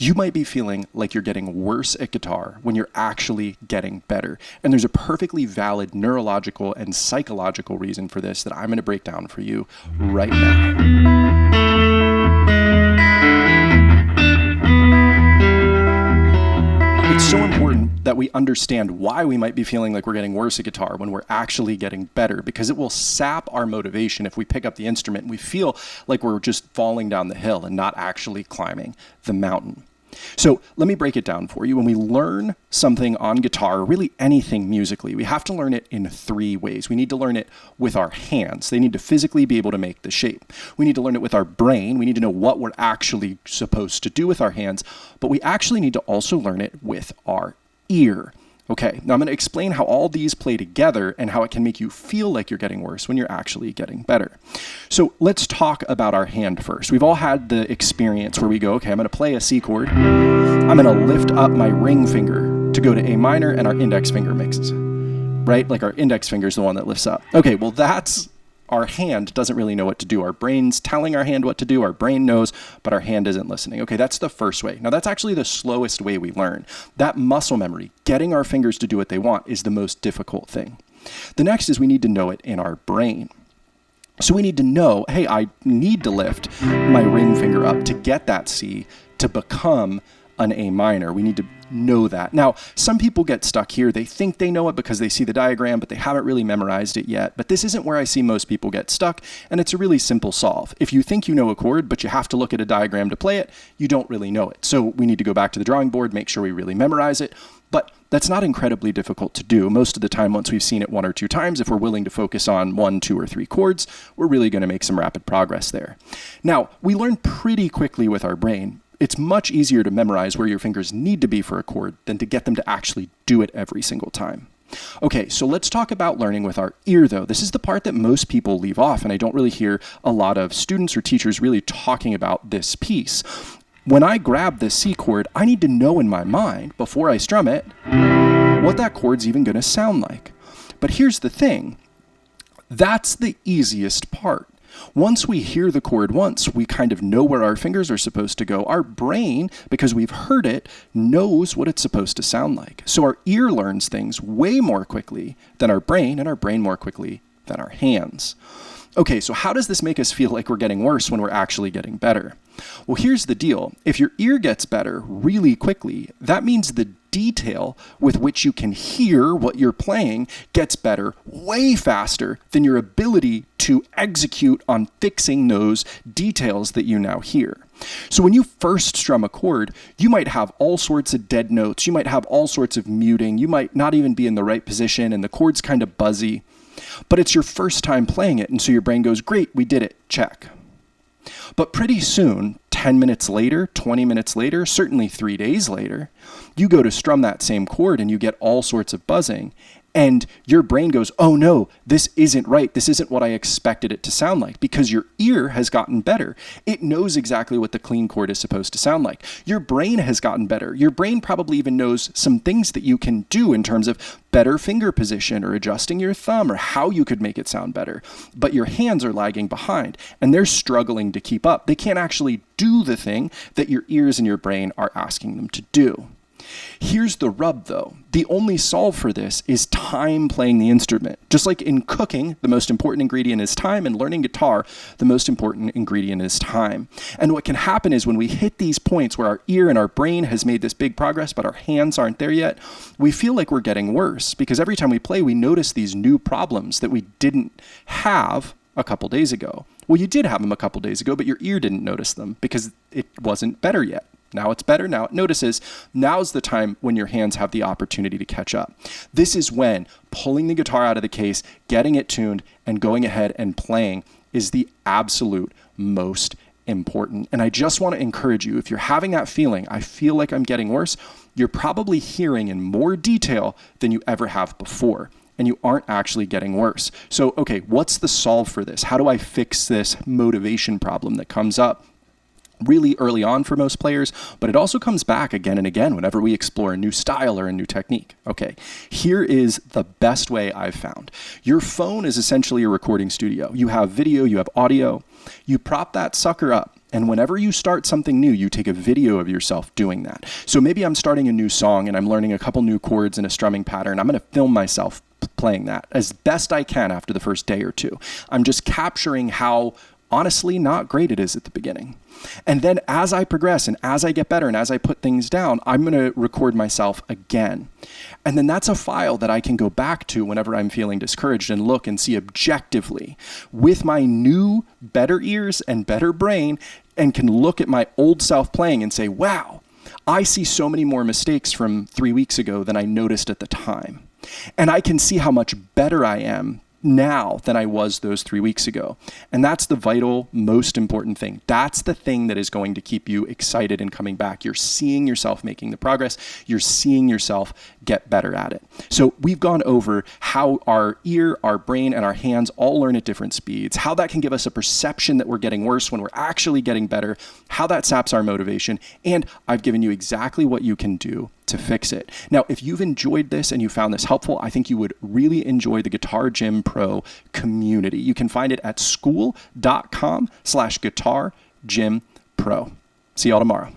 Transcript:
You might be feeling like you're getting worse at guitar when you're actually getting better. And there's a perfectly valid neurological and psychological reason for this that I'm going to break down for you right now. It's so important that we understand why we might be feeling like we're getting worse at guitar when we're actually getting better, because it will sap our motivation if we pick up the instrument and we feel like we're just falling down the hill and not actually climbing the mountain. So let me break it down for you. When we learn something on guitar, or really anything musically, we have to learn it in 3 ways. We need to learn it with our hands. They need to physically be able to make the shape. We need to learn it with our brain. We need to know what we're actually supposed to do with our hands, but we actually need to also learn it with our ear. Okay, now I'm going to explain how all these play together and how it can make you feel like you're getting worse when you're actually getting better. So let's talk about our hand first. We've all had the experience where we go, okay, I'm going to play a C chord. I'm going to lift up my ring finger to go to A minor, and our index finger mixes, right? Like our index finger is the one that lifts up. Okay, well that's our hand doesn't really know what to do. Our brain's telling our hand what to do. Our brain knows, but our hand isn't listening. Okay, that's the first way. Now, that's actually the slowest way we learn. That muscle memory, getting our fingers to do what they want, is the most difficult thing. The next is we need to know it in our brain. So we need to know, hey, I need to lift my ring finger up to get that C to become an A minor. We need to know that. Now, some people get stuck here. They think they know it because they see the diagram, but they haven't really memorized it yet. But this isn't where I see most people get stuck, and it's a really simple solve. If you think you know a chord, but you have to look at a diagram to play it, you don't really know it. So we need to go back to the drawing board, make sure we really memorize it. But that's not incredibly difficult to do. Most of the time, once we've seen it 1 or 2 times, if we're willing to focus on 1, 2, or 3 chords, we're really going to make some rapid progress there. Now, we learn pretty quickly with our brain. It's much easier to memorize where your fingers need to be for a chord than to get them to actually do it every single time. Okay, so let's talk about learning with our ear, though. This is the part that most people leave off, and I don't really hear a lot of students or teachers really talking about this piece. When I grab this C chord, I need to know in my mind, before I strum it, what that chord's even going to sound like. But here's the thing. That's the easiest part. Once we hear the chord once, we kind of know where our fingers are supposed to go. Our brain, because we've heard it, knows what it's supposed to sound like. So our ear learns things way more quickly than our brain, and our brain more quickly than our hands. Okay, so how does this make us feel like we're getting worse when we're actually getting better? Well, here's the deal. If your ear gets better really quickly, that means the detail with which you can hear what you're playing gets better way faster than your ability to execute on fixing those details that you now hear. So when you first strum a chord, you might have all sorts of dead notes. You might have all sorts of muting. You might not even be in the right position, and the chord's kind of buzzy. But it's your first time playing it, and so your brain goes, great, we did it, check. But pretty soon, 10 minutes later, 20 minutes later, certainly 3 days later, you go to strum that same chord and you get all sorts of buzzing, and your brain goes, oh no, this isn't right. This isn't what I expected it to sound like, because your ear has gotten better. It knows exactly what the clean chord is supposed to sound like. Your brain has gotten better. Your brain probably even knows some things that you can do in terms of better finger position or adjusting your thumb or how you could make it sound better. But your hands are lagging behind and they're struggling to keep up. They can't actually do the thing that your ears and your brain are asking them to do. Here's the rub, though. The only solve for this is time playing the instrument. Just like in cooking, the most important ingredient is time, and learning guitar, the most important ingredient is time. And what can happen is when we hit these points where our ear and our brain has made this big progress, but our hands aren't there yet, we feel like we're getting worse, because every time we play, we notice these new problems that we didn't have a couple days ago. Well, you did have them a couple days ago, but your ear didn't notice them because it wasn't better yet. Now it's better, now it notices. Now's the time when your hands have the opportunity to catch up. This is when pulling the guitar out of the case, getting it tuned, and going ahead and playing is the absolute most important. And I just want to encourage you, if you're having that feeling, I feel like I'm getting worse, you're probably hearing in more detail than you ever have before, and you aren't actually getting worse. So, okay, what's the solve for this? How do I fix this motivation problem that comes up really early on for most players, but it also comes back again and again whenever we explore a new style or a new technique? Okay, here is the best way I've found. Your phone is essentially a recording studio. You have video, you have audio. You prop that sucker up And whenever you start something new, you take a video of yourself doing that. So maybe I'm starting a new song and I'm learning a couple new chords in a strumming pattern. I'm going to film myself playing that as best I can after the first day or two. I'm just capturing how honestly not great it is at the beginning. And then as I progress and as I get better and as I put things down, I'm going to record myself again. And then that's a file that I can go back to whenever I'm feeling discouraged and look and see objectively with my new better ears and better brain, and can look at my old self playing and say, wow, I see so many more mistakes from 3 weeks ago than I noticed at the time. And I can see how much better I am now than I was those 3 weeks ago. And that's the vital, most important thing. That's the thing that is going to keep you excited and coming back. You're seeing yourself making the progress. You're seeing yourself get better at it. So we've gone over how our ear, our brain, and our hands all learn at different speeds, how that can give us a perception that we're getting worse when we're actually getting better, how that saps our motivation, and I've given you exactly what you can do to fix it. Now, if you've enjoyed this and you found this helpful, I think you would really enjoy the Guitar Gym Pro community. You can find it at school.com/guitargympro. See y'all tomorrow.